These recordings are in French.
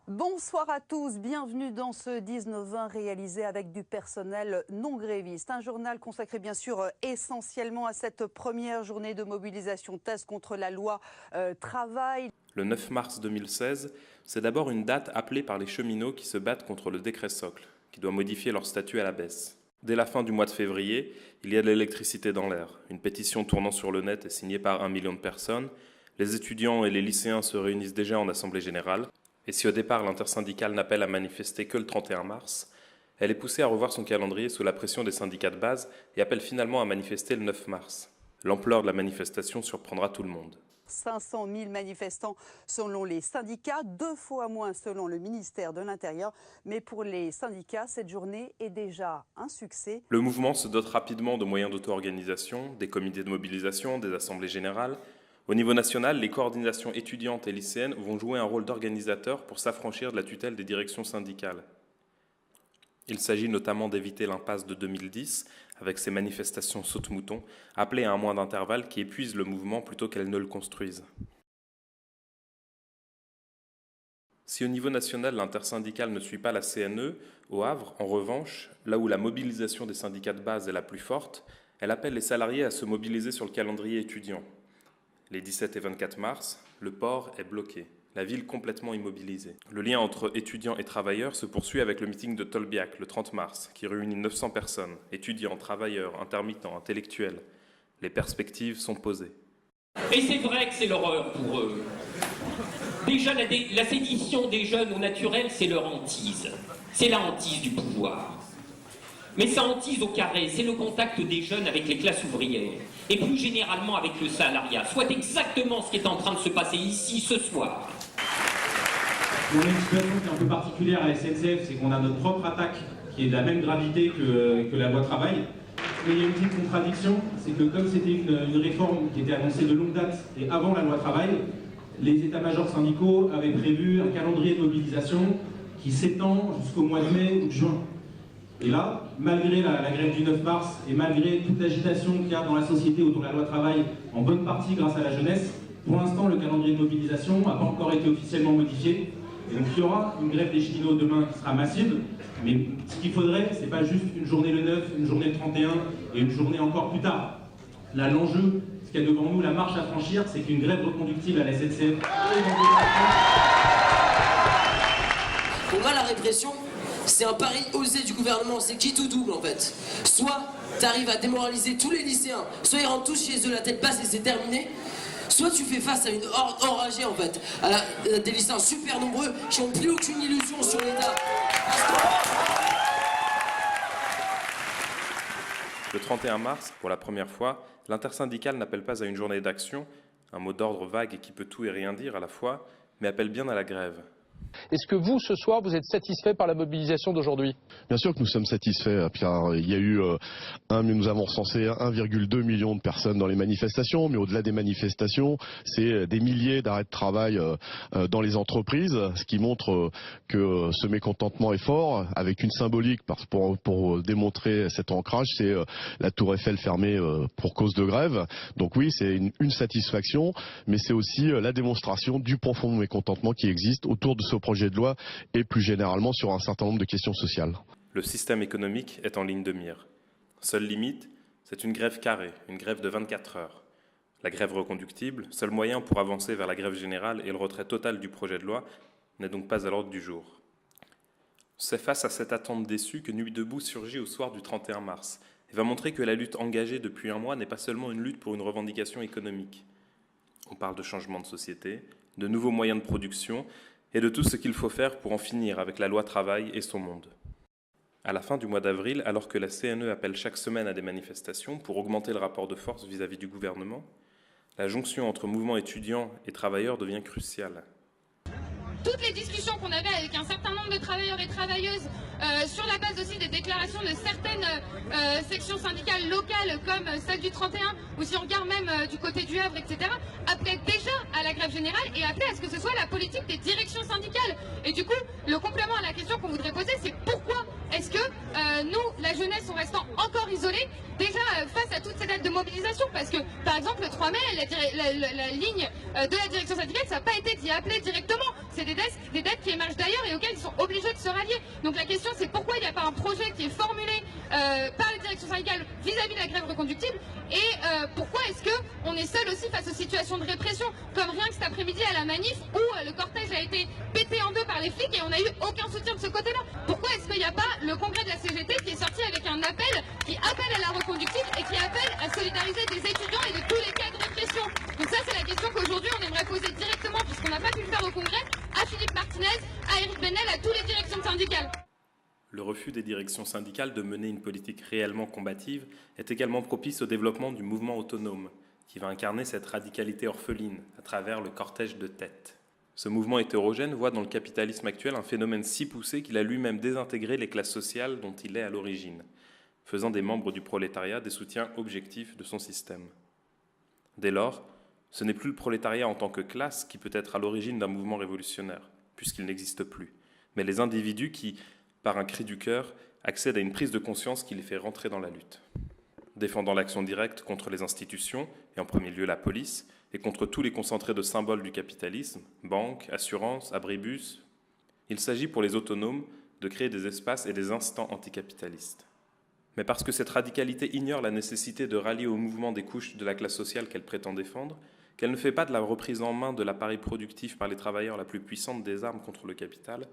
Bonsoir à tous, bienvenue dans ce 19-20 réalisé avec du personnel non gréviste. Un journal consacré bien sûr essentiellement à cette première journée de mobilisation test contre la loi travail. Le 9 mars 2016, c'est d'abord une date appelée par les cheminots qui se battent contre le décret socle, qui doit modifier leur statut à la baisse. Dès la fin du mois de février, il y a de l'électricité dans l'air. Une pétition tournant sur le net est signée par 1 million de personnes. Les étudiants et les lycéens se réunissent déjà en assemblée générale. Et si au départ l'intersyndicale n'appelle à manifester que le 31 mars, elle est poussée à revoir son calendrier sous la pression des syndicats de base et appelle finalement à manifester le 9 mars. L'ampleur de la manifestation surprendra tout le monde. 500 000 manifestants selon les syndicats, 2 fois moins selon le ministère de l'Intérieur. Mais pour les syndicats, cette journée est déjà un succès. Le mouvement se dote rapidement de moyens d'auto-organisation, des comités de mobilisation, des assemblées générales. Au niveau national, les coordinations étudiantes et lycéennes vont jouer un rôle d'organisateur pour s'affranchir de la tutelle des directions syndicales. Il s'agit notamment d'éviter l'impasse de 2010, avec ses manifestations saute-mouton, appelées à un mois d'intervalle qui épuisent le mouvement plutôt qu'elles ne le construisent. Si au niveau national, l'intersyndicale ne suit pas la CNE, au Havre, en revanche, là où la mobilisation des syndicats de base est la plus forte, elle appelle les salariés à se mobiliser sur le calendrier étudiant. Les 17 et 24 mars, le port est bloqué, la ville complètement immobilisée. Le lien entre étudiants et travailleurs se poursuit avec le meeting de Tolbiac le 30 mars, qui réunit 900 personnes, étudiants, travailleurs, intermittents, intellectuels. Les perspectives sont posées. Et c'est vrai que c'est l'horreur pour eux. Déjà, la sédition des jeunes au naturel, c'est leur hantise. C'est la hantise du pouvoir. Mais ça hantise au carré, c'est le contact des jeunes avec les classes ouvrières, et plus généralement avec le salariat, soit exactement ce qui est en train de se passer ici ce soir. On a une situation qui est un peu particulière à la SNCF, c'est qu'on a notre propre attaque qui est de la même gravité que la loi travail. Mais il y a une petite contradiction, c'est que comme c'était une réforme qui était annoncée de longue date et avant la loi travail, les états-majors syndicaux avaient prévu un calendrier de mobilisation qui s'étend jusqu'au mois de mai ou de juin. Et là, malgré la grève du 9 mars et malgré toute l'agitation qu'il y a dans la société autour de la loi travail, en bonne partie grâce à la jeunesse, pour l'instant le calendrier de mobilisation n'a pas encore été officiellement modifié. Et donc il y aura une grève des cheminots demain qui sera massive, mais ce qu'il faudrait, c'est pas juste une journée le 9, une journée le 31 et une journée encore plus tard. Là, l'enjeu, ce qu'il y a devant nous, la marche à franchir, c'est qu'une grève reconductible à la SNCF. Pour moi, la répression, c'est un pari osé du gouvernement, c'est qui tout double en fait. Soit tu arrives à démoraliser tous les lycéens, soit ils rentrent tous chez eux la tête basse et c'est terminé. Soit tu fais face à une horde enragée en fait, à des lycéens super nombreux qui n'ont plus aucune illusion sur l'État. Le 31 mars, pour la première fois, l'intersyndicale n'appelle pas à une journée d'action, un mot d'ordre vague et qui peut tout et rien dire à la fois, mais appelle bien à la grève. Est-ce que vous, ce soir, vous êtes satisfait par la mobilisation d'aujourd'hui? Bien sûr que nous sommes satisfaits, Pierre. Il y a eu nous avons recensé 1,2 million de personnes dans les manifestations, mais au-delà des manifestations, c'est des milliers d'arrêts de travail dans les entreprises, ce qui montre que ce mécontentement est fort, avec une symbolique pour démontrer cet ancrage, c'est la Tour Eiffel fermée pour cause de grève. Donc oui, c'est une satisfaction, mais c'est aussi la démonstration du profond mécontentement qui existe autour de ce projet de loi et plus généralement sur un certain nombre de questions sociales. Le système économique est en ligne de mire. Seule limite, c'est une grève carrée, une grève de 24 heures. La grève reconductible, seul moyen pour avancer vers la grève générale et le retrait total du projet de loi, n'est donc pas à l'ordre du jour. C'est face à cette attente déçue que Nuit debout surgit au soir du 31 mars et va montrer que la lutte engagée depuis un mois n'est pas seulement une lutte pour une revendication économique. On parle de changement de société, de nouveaux moyens de production et de tout ce qu'il faut faire pour en finir avec la loi travail et son monde. À la fin du mois d'avril, alors que la CNE appelle chaque semaine à des manifestations pour augmenter le rapport de force vis-à-vis du gouvernement, la jonction entre mouvement étudiant et travailleurs devient cruciale. Toutes les discussions qu'on avait avec un certain nombre de travailleurs et travailleuses sur la base aussi des déclarations de certaines sections syndicales locales comme celle du 31 ou si on regarde même du côté du Havre, etc., appelaient déjà à la grève générale et appelaient à ce que ce soit la politique des directions syndicales. Et du coup, le complément à la question qu'on voudrait poser, c'est pourquoi est-ce que nous, la jeunesse, en restant encore isolés, déjà face à toutes ces dates de mobilisation, parce que par exemple le 3 mai, la ligne de la direction syndicale, ça n'a pas été d'y appeler directement, c'est des dettes qui émergent d'ailleurs et auxquelles ils sont obligés de se rallier. Donc la question c'est pourquoi il n'y a pas un projet qui est formulé par les directions syndicales vis-à-vis de la grève reconductible et pourquoi est-ce qu'on est seul aussi face aux situations de répression, comme rien que cet après-midi à la manif où le cortège a été pété en deux par les flics et on n'a eu aucun soutien de ce côté-là. Pourquoi est-ce qu'il n'y a pas le congrès de la CGT qui est sorti avec un appel qui appelle à la reconductible et qui appelle à solidariser des étudiants et de tous les cas de répression? Donc ça c'est la question qu'aujourd'hui on aimerait poser directement, puisqu'on n'a pas pu le faire au congrès, à Philippe Martinez, à Éric Benel, à toutes les directions syndicales. Le refus des directions syndicales de mener une politique réellement combative est également propice au développement du mouvement autonome, qui va incarner cette radicalité orpheline à travers le cortège de tête. Ce mouvement hétérogène voit dans le capitalisme actuel un phénomène si poussé qu'il a lui-même désintégré les classes sociales dont il est à l'origine, faisant des membres du prolétariat des soutiens objectifs de son système. Dès lors, ce n'est plus le prolétariat en tant que classe qui peut être à l'origine d'un mouvement révolutionnaire, puisqu'il n'existe plus, mais les individus qui, par un cri du cœur, accèdent à une prise de conscience qui les fait rentrer dans la lutte. Défendant l'action directe contre les institutions, et en premier lieu la police, et contre tous les concentrés de symboles du capitalisme, banques, assurances, abribus, il s'agit pour les autonomes de créer des espaces et des instants anticapitalistes. Mais parce que cette radicalité ignore la nécessité de rallier au mouvement des couches de la classe sociale qu'elle prétend défendre, qu'elle ne fait pas de la reprise en main de l'appareil productif par les travailleurs la plus puissante des armes contre le capital,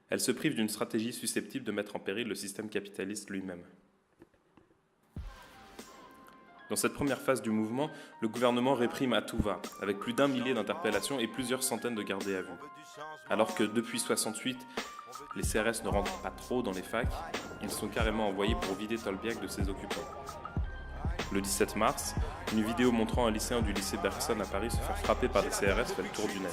elle se prive d'une stratégie susceptible de mettre en péril le système capitaliste lui-même. Dans cette première phase du mouvement, le gouvernement réprime à tout va, avec plus d'1 millier d'interpellations et plusieurs centaines de gardés à vue. Alors que depuis 68, les CRS ne rentrent pas trop dans les facs, ils sont carrément envoyés pour vider Tolbiac de ses occupants. Le 17 mars, une vidéo montrant un lycéen du lycée Bergson à Paris se faire frapper par des CRS fait le tour du net.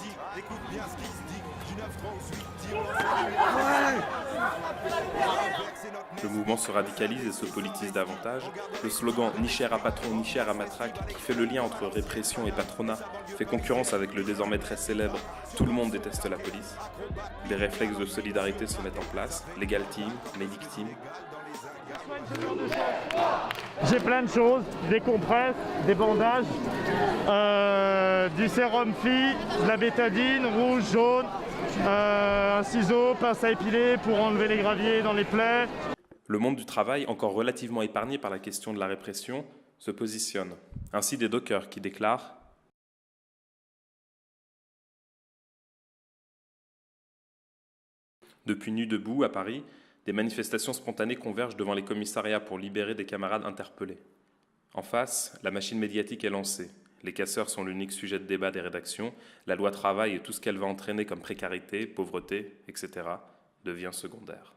Le mouvement se radicalise et se politise davantage. Le slogan « Ni cher à patron, ni cher à matraque » qui fait le lien entre répression et patronat fait concurrence avec le désormais très célèbre « Tout le monde déteste la police ». Des réflexes de solidarité se mettent en place, Legal Team, Medic Team. J'ai plein de choses, des compresses, des bandages, du sérum phi, de la bétadine, rouge, jaune, un ciseau, pince à épiler pour enlever les graviers dans les plaies. Le monde du travail, encore relativement épargné par la question de la répression, se positionne. Ainsi des dockers qui déclarent « Depuis Nuit debout, à Paris, des manifestations spontanées convergent devant les commissariats pour libérer des camarades interpellés. En face, la machine médiatique est lancée. Les casseurs sont l'unique sujet de débat des rédactions. La loi travail et tout ce qu'elle va entraîner comme précarité, pauvreté, etc. devient secondaire. »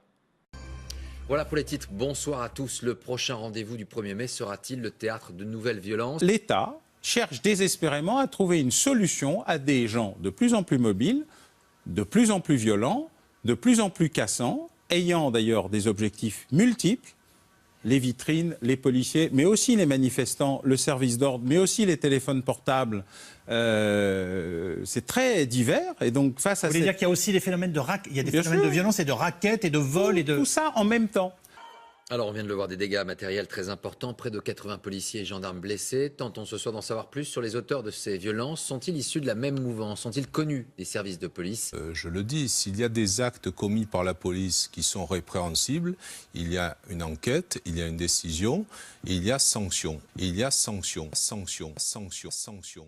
Voilà pour les titres. Bonsoir à tous. Le prochain rendez-vous du 1er mai sera-t-il le théâtre de nouvelles violences? L'État cherche désespérément à trouver une solution à des gens de plus en plus mobiles, de plus en plus violents, de plus en plus cassants, ayant d'ailleurs des objectifs multiples, les vitrines, les policiers, mais aussi les manifestants, le service d'ordre, mais aussi les téléphones portables. C'est très divers. Et donc, face à Vous voulez dire qu'il y a aussi des phénomènes de phénomènes de violence et de raquettes et de vols et de... Tout ça en même temps. Alors, on vient de le voir, des dégâts matériels très importants, près de 80 policiers et gendarmes blessés. Tentons ce soir d'en savoir plus sur les auteurs de ces violences. Sont-ils issus de la même mouvance? Sont-ils connus des services de police? Je le dis, s'il y a des actes commis par la police qui sont répréhensibles, il y a une enquête, il y a une décision, il y a sanction. Il y a sanction, sanction, sanction, sanction.